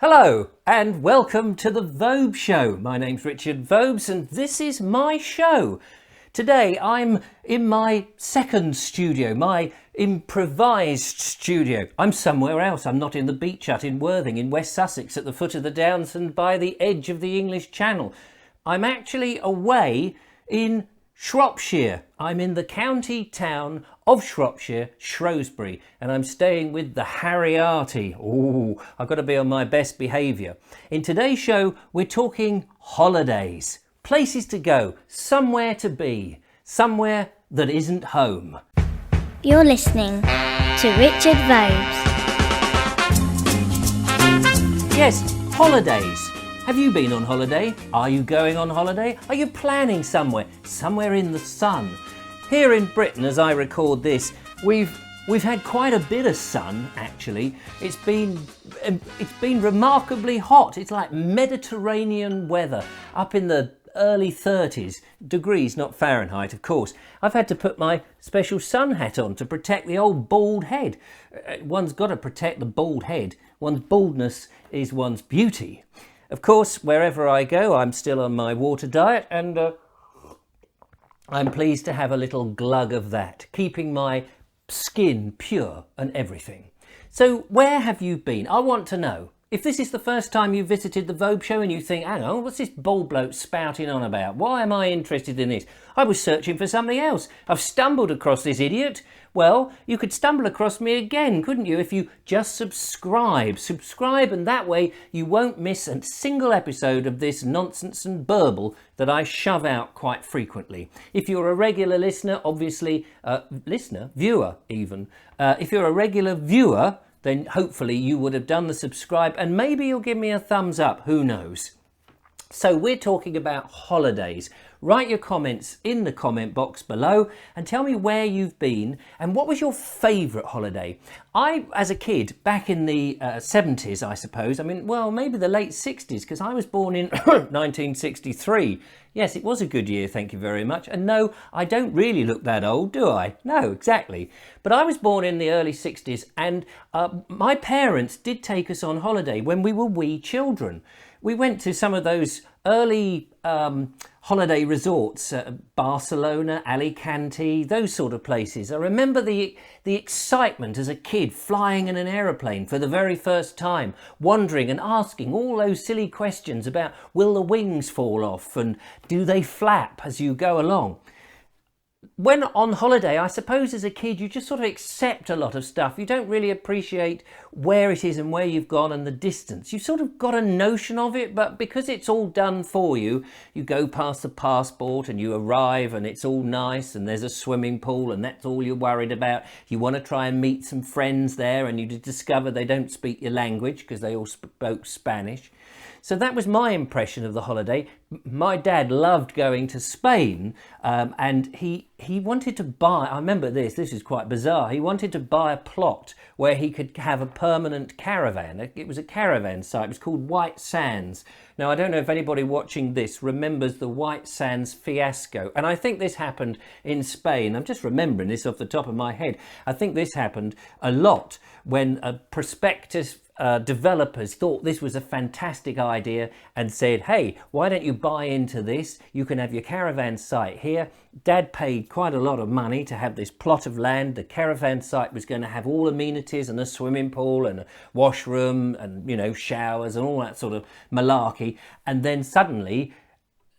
Hello and welcome to the Vobes show. My name's Richard Vobes and this is my show. Today I'm in my second studio, my improvised studio. I'm somewhere else. I'm not in the beach hut in Worthing in West Sussex at the foot of the Downs and by the edge of the English Channel. I'm actually away in Shropshire. I'm in the county town of Shropshire, Shrewsbury, and I'm staying with the Harryarty. Oh, I've got to be on my best behaviour. In today's show, we're talking holidays, places to go, somewhere to be, somewhere that isn't home. You're listening to Richard Vobes. Yes, holidays. Have you been on holiday? Are you going on holiday? Are you planning somewhere in the sun? Here in Britain, as I record this, we've had quite a bit of sun actually. It's been remarkably hot. It's like Mediterranean weather up in the early 30s degrees, not Fahrenheit, of course. I've had to put my special sun hat on to protect the old bald head. One's got to protect the bald head. One's baldness is one's beauty. Of course, wherever I go, I'm still on my water diet and I'm pleased to have a little glug of that, keeping my skin pure and everything. So where have you been? I want to know. If this is the first time you visited the Vobes show and you think, hang on, what's this bald bloke spouting on about? Why am I interested in this? I was searching for something else. I've stumbled across this idiot. Well, you could stumble across me again, couldn't you, if you just subscribe. Subscribe, and that way you won't miss a single episode of this nonsense and burble that I shove out quite frequently. If you're a regular listener, obviously, viewer even, if you're a regular viewer, then hopefully you would have done the subscribe and maybe you'll give me a thumbs up, who knows. So we're talking about holidays. Write your comments in the comment box below and tell me where you've been and what was your favourite holiday. I, as a kid, back in the 70s, I suppose, maybe the late 60s, because I was born in 1963. Yes, it was a good year, thank you very much. And no, I don't really look that old, do I? No, exactly. But I was born in the early 60s and my parents did take us on holiday when we were wee children. We went to some of those early holiday resorts, Barcelona, Alicante, those sort of places. I remember the excitement as a kid flying in an aeroplane for the very first time, wondering and asking all those silly questions about will the wings fall off and do they flap as you go along. When on holiday, I suppose as a kid, you just sort of accept a lot of stuff. You don't really appreciate where it is and where you've gone and the distance. You've sort of got a notion of it, but because it's all done for you, you go past the passport and you arrive and it's all nice and there's a swimming pool and that's all you're worried about. You want to try and meet some friends there and you discover they don't speak your language because they all spoke Spanish. So that was my impression of the holiday. My dad loved going to Spain and he wanted to buy, I remember this is quite bizarre, he wanted to buy a plot where he could have a permanent caravan. It was a caravan site, it was called White Sands. Now I don't know if anybody watching this remembers the White Sands fiasco, and I think this happened in Spain. I'm just remembering this off the top of my head. I think this happened a lot when a prospectus developers thought this was a fantastic idea and said, hey, why don't you buy into this? You can have your caravan site here. Dad paid quite a lot of money to have this plot of land. The caravan site was going to have all amenities and a swimming pool and a washroom and, showers and all that sort of malarkey. And then suddenly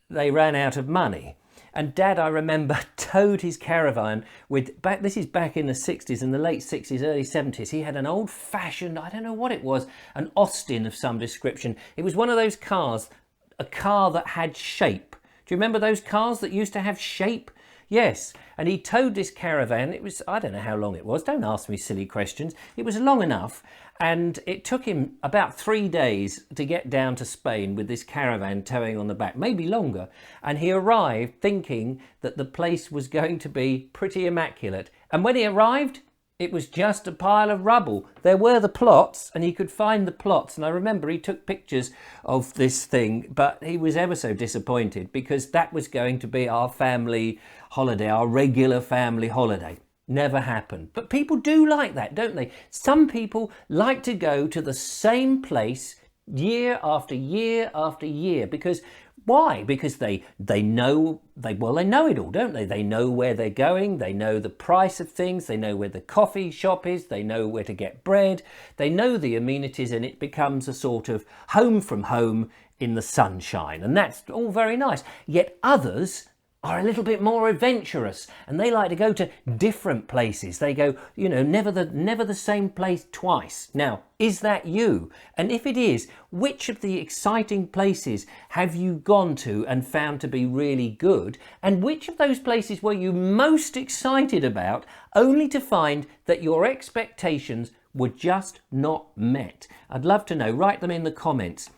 they ran out of money. And Dad, I remember, towed his caravan this is back in the 60s, in the late 60s, early 70s. He had an old-fashioned, I don't know what it was, an Austin of some description. It was one of those cars, a car that had shape. Do you remember those cars that used to have shape? Yes, and he towed this caravan. It was, I don't know how long it was. Don't ask me silly questions. It was long enough, and it took him about 3 days to get down to Spain with this caravan towing on the back, maybe longer. And he arrived thinking that the place was going to be pretty immaculate. And when he arrived, it was just a pile of rubble. There were the plots, and he could find the plots. And I remember he took pictures of this thing, but he was ever so disappointed because that was going to be our family holiday, our regular family holiday. Never happened. But people do like that, don't they? Some people like to go to the same place year after year after year. Because why? Because they know they know it all, don't they? They know where they're going, they know the price of things, they know where the coffee shop is, they know where to get bread, they know the amenities, and it becomes a sort of home from home in the sunshine, and that's all very nice. Yet others are a little bit more adventurous, and they like to go to different places. They go, never the same place twice. Now, is that you? And if it is, which of the exciting places have you gone to and found to be really good? And which of those places were you most excited about, only to find that your expectations were just not met? I'd love to know. Write them in the comments.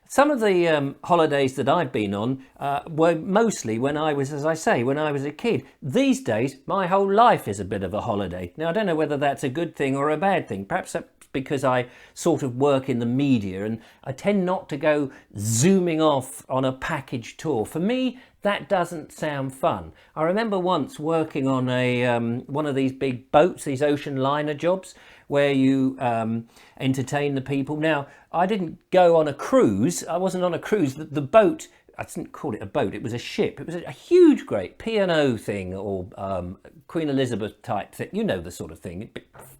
Some of the holidays that I've been on were mostly when I was, as I say, when I was a kid. These days, my whole life is a bit of a holiday. Now, I don't know whether that's a good thing or a bad thing. Perhaps that's because I sort of work in the media and I tend not to go zooming off on a package tour. For me, that doesn't sound fun. I remember once working on one of these big boats, these ocean liner jobs, where you entertain the people. Now, I didn't go on a cruise. I wasn't on a cruise. The boat, I didn't call it a boat, it was a ship. It was a huge, great P&O thing, or Queen Elizabeth type thing. You know the sort of thing.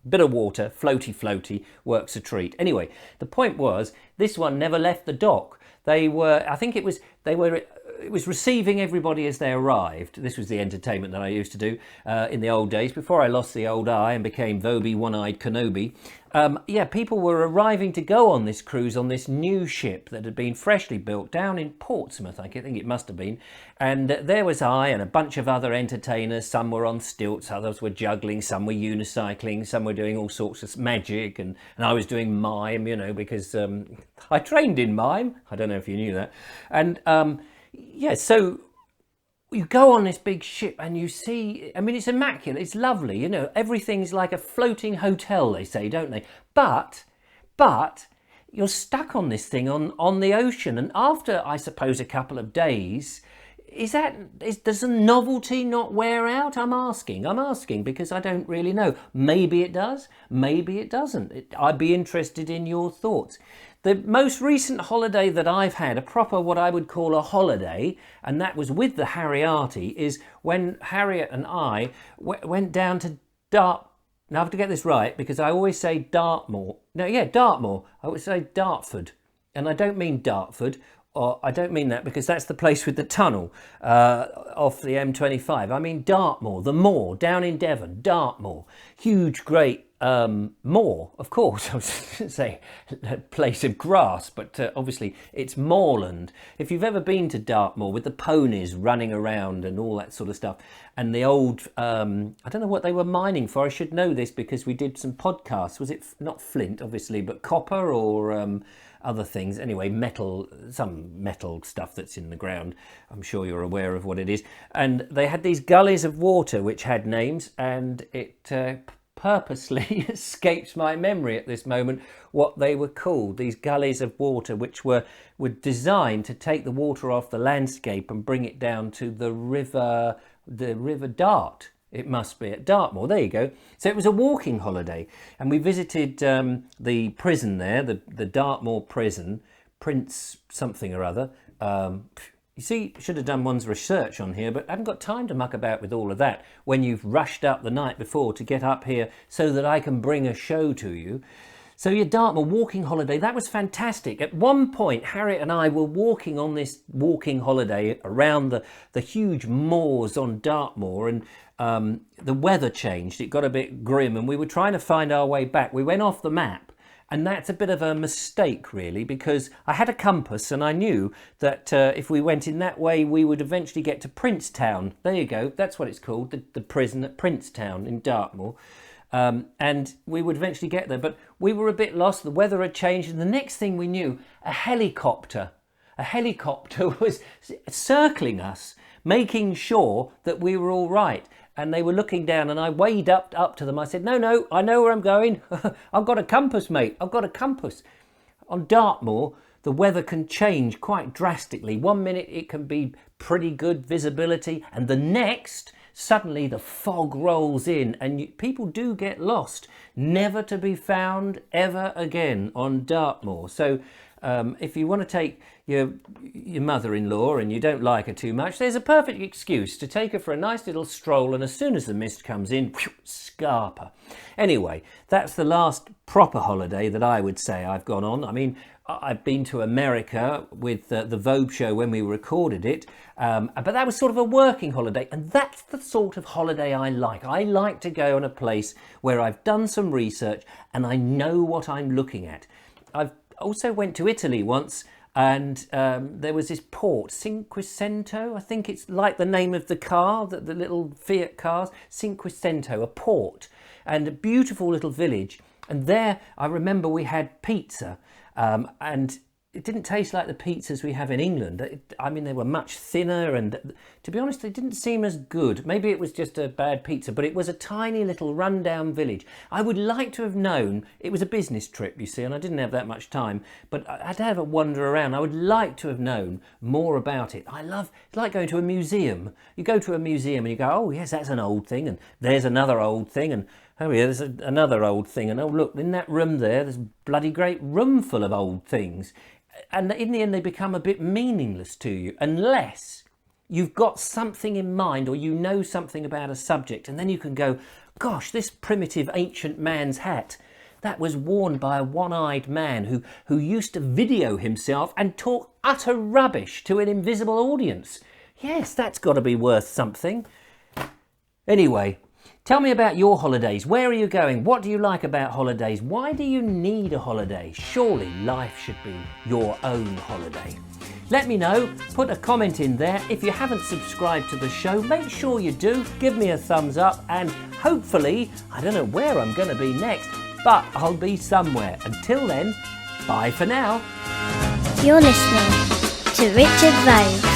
Bit of water, floaty, works a treat. Anyway, the point was, this one never left the dock. It was receiving everybody as they arrived. This was the entertainment that I used to do in the old days, before I lost the old eye and became Vobes One-Eyed Kenobi. People were arriving to go on this cruise on this new ship that had been freshly built down in Portsmouth, I think it must have been. And there was I and a bunch of other entertainers. Some were on stilts, others were juggling, some were unicycling, some were doing all sorts of magic, and I was doing mime, because I trained in mime. I don't know if you knew that. And so you go on this big ship and you see, it's immaculate, it's lovely, everything's like a floating hotel, they say, don't they? But you're stuck on this thing on the ocean, and after, I suppose, a couple of days, does the novelty not wear out? I'm asking because I don't really know. Maybe it does, maybe it doesn't. I'd be interested in your thoughts. The most recent holiday that I've had, a proper what I would call a holiday, and that was with the Harriati, is when Harriet and I went down to Now I have to get this right because I always say Dartmoor. Dartmoor. I would say Dartford. And I don't mean Dartford, or I don't mean that because that's the place with the tunnel off the M25. I mean Dartmoor, the moor down in Devon, Dartmoor. Huge, great moor, of course. I was going to say a place of grass, but obviously it's moorland. If you've ever been to Dartmoor with the ponies running around and all that sort of stuff, and the old, I don't know what they were mining for. I should know this because we did some podcasts. Was it not flint, obviously, but copper or other things? Anyway, some metal stuff that's in the ground. I'm sure you're aware of what it is. And they had these gullies of water which had names, and it purposely escapes my memory at this moment what they were called. These gullies of water which were designed to take the water off the landscape and bring it down to the river Dart. It must be at Dartmoor. There you go. So it was a walking holiday, and we visited the prison there, the Dartmoor prison, Prince something or other. You see, should have done one's research on here, but I haven't got time to muck about with all of that when you've rushed up the night before to get up here so that I can bring a show to you. So your Dartmoor walking holiday, that was fantastic. At one point, Harriet and I were walking on this walking holiday around the huge moors on Dartmoor, and the weather changed. It got a bit grim, and we were trying to find our way back. We went off the map. And that's a bit of a mistake, really, because I had a compass and I knew that if we went in that way, we would eventually get to Princetown. There you go. That's what it's called, the prison at Princetown in Dartmoor. And we would eventually get there. But we were a bit lost. The weather had changed. And the next thing we knew, a helicopter was circling us, making sure that we were all right. And they were looking down, and I waved up to them. I said, no, I know where I'm going. I've got a compass, mate. I've got a compass. On Dartmoor, the weather can change quite drastically. 1 minute it can be pretty good visibility, and the next, suddenly the fog rolls in, and people do get lost. Never to be found ever again on Dartmoor. So If you want to take your mother-in-law and you don't like her too much, there's a perfect excuse to take her for a nice little stroll, and as soon as the mist comes in, scarper. Anyway, that's the last proper holiday that I would say I've gone on. I mean, I've been to America with the Vobes show when we recorded it, but that was sort of a working holiday, and that's the sort of holiday I like. I like to go on a place where I've done some research and I know what I'm looking at. I've also went to Italy once, and there was this port, Cinquecento, I think it's like the name of the car, the little Fiat cars, Cinquecento, a port, and a beautiful little village. And there I remember we had pizza, and it didn't taste like the pizzas we have in England. I mean, they were much thinner, and to be honest, they didn't seem as good. Maybe it was just a bad pizza, but it was a tiny little rundown village. I would like to have known, it was a business trip, you see, and I didn't have that much time, but I'd have a wander around. I would like to have known more about it. It's like going to a museum. You go to a museum and you go, oh yes, that's an old thing, and there's another old thing, and oh yeah, there's another old thing, and oh look, in that room there's a bloody great room full of old things. And in the end, they become a bit meaningless to you unless you've got something in mind or you know something about a subject, and then you can go, gosh, this primitive ancient man's hat, that was worn by a one-eyed man who used to video himself and talk utter rubbish to an invisible audience. Yes, that's got to be worth something. Anyway, tell me about your holidays. Where are you going? What do you like about holidays? Why do you need a holiday? Surely life should be your own holiday. Let me know. Put a comment in there. If you haven't subscribed to the show, make sure you do. Give me a thumbs up, and hopefully, I don't know where I'm going to be next, but I'll be somewhere. Until then, bye for now. You're listening to Richard Vobes.